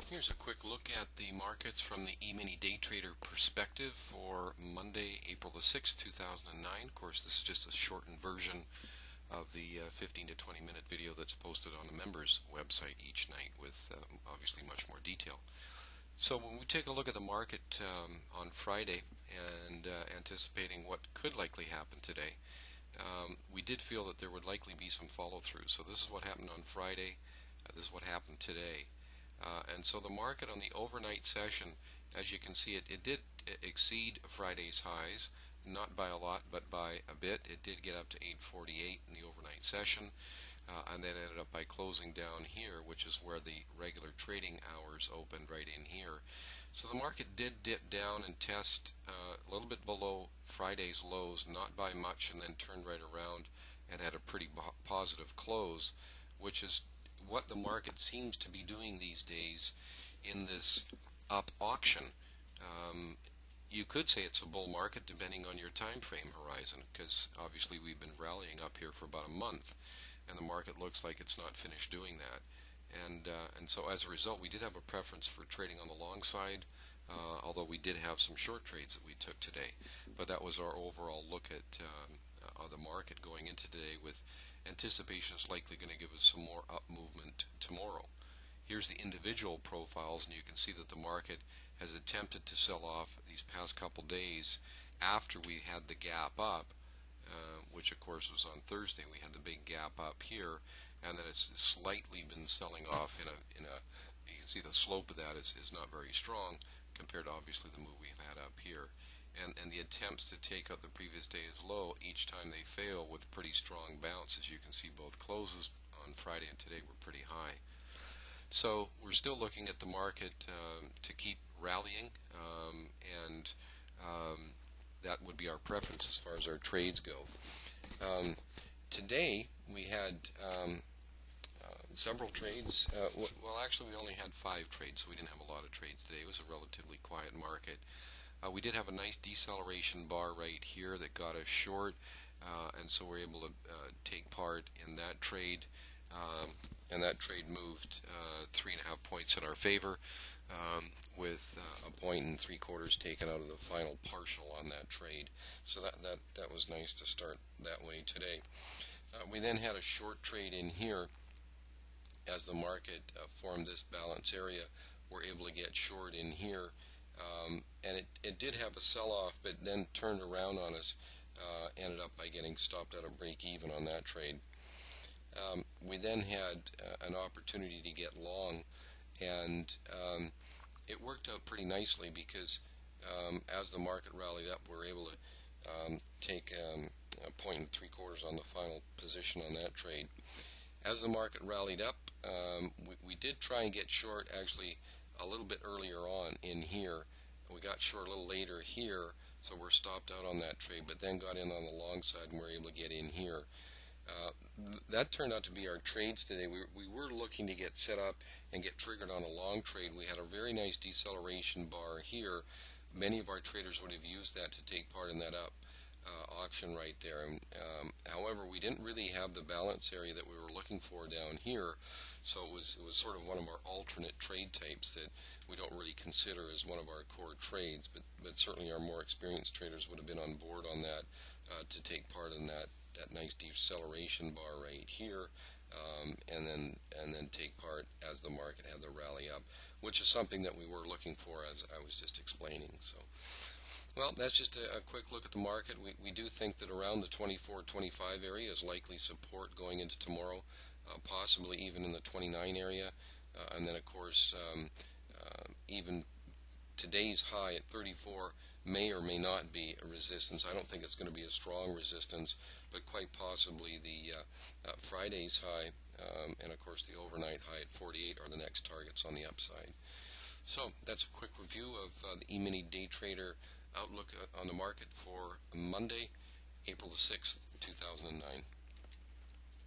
Here's a quick look at the markets from the eMiniDayTrader perspective for Monday, April the 6th, 2009. Of course, this is just a shortened version of the 15 to 20 minute video that's posted on the members website each night with obviously much more detail. So when we take a look at the market on Friday and anticipating what could likely happen today, we did feel that there would likely be some follow-through. So this is what happened on Friday. This is what happened today. And so the market on the overnight session, as you can see, it did exceed Friday's highs, not by a lot, but by a bit. It did get up to 848 in the overnight session, and then ended up by closing down here, which is where the regular trading hours opened, right in here. So the market did dip down and test a little bit below Friday's lows, not by much, and then turned right around and had a pretty positive close, which is what the market seems to be doing these days in this up auction. You could say it's a bull market depending on your time frame horizon, because obviously we've been rallying up here for about a month, and the market looks like it's not finished doing that. And so as a result, we did have a preference for trading on the long side, although we did have some short trades that we took today. But that was our overall look at the market going into today, with anticipation is likely going to give us some more up movement tomorrow. Here's the individual profiles, and you can see that the market has attempted to sell off these past couple days after we had the gap up, which of course was on Thursday. We had the big gap up here, and then it's slightly been selling off in a you can see the slope of that is not very strong compared to obviously the move we've had up here. And the attempts to take out the previous day's low, each time they fail with pretty strong bounce. As you can see, both closes on Friday and today were pretty high. So we're still looking at the market to keep rallying, and that would be our preference as far as our trades go. Today we had several trades. Well, actually we only had 5 trades, so we didn't have a lot of trades today. It was a relatively quiet market. We did have a nice deceleration bar right here that got us short, and so we're able to take part in that trade, and that trade moved 3.5 points in our favor, with a point and 3/4 taken out of the final partial on that trade. So that was nice to start that way today. We then had a short trade in here. As the market formed this balance area, we're able to get short in here. And it did have a sell-off, but then turned around on us, ended up by getting stopped at a break-even on that trade. We then had an opportunity to get long, and it worked out pretty nicely because as the market rallied up, we were able to take a point and 3/4 on the final position on that trade. As the market rallied up, we did try and get short actually a little bit earlier on in here. We got short a little later here, so we're stopped out on that trade, but then got in on the long side and were able to get in here. That turned out to be our trades today. We were looking to get set up and get triggered on a long trade. We had a very nice deceleration bar here. Many of our traders would have used that to take part in that up auction right there. However, we didn't really have the balance area that we were looking for down here, so it was sort of one of our alternate trade types that we don't really consider as one of our core trades, but certainly our more experienced traders would have been on board on that to take part in that nice deceleration bar right here, and then take part as the market had the rally up, which is something that we were looking for, as I was just explaining. So, well, that's just a quick look at the market. We do think that around the 24-25 area is likely support going into tomorrow, possibly even in the 29 area, and then of course even today's high at 34 may or may not be a resistance. I don't think it's going to be a strong resistance, but quite possibly the Friday's high and of course the overnight high at 48 are the next targets on the upside. So that's a quick review of the eMiniDayTrader outlook on the market for Monday, April the 6th, 2009.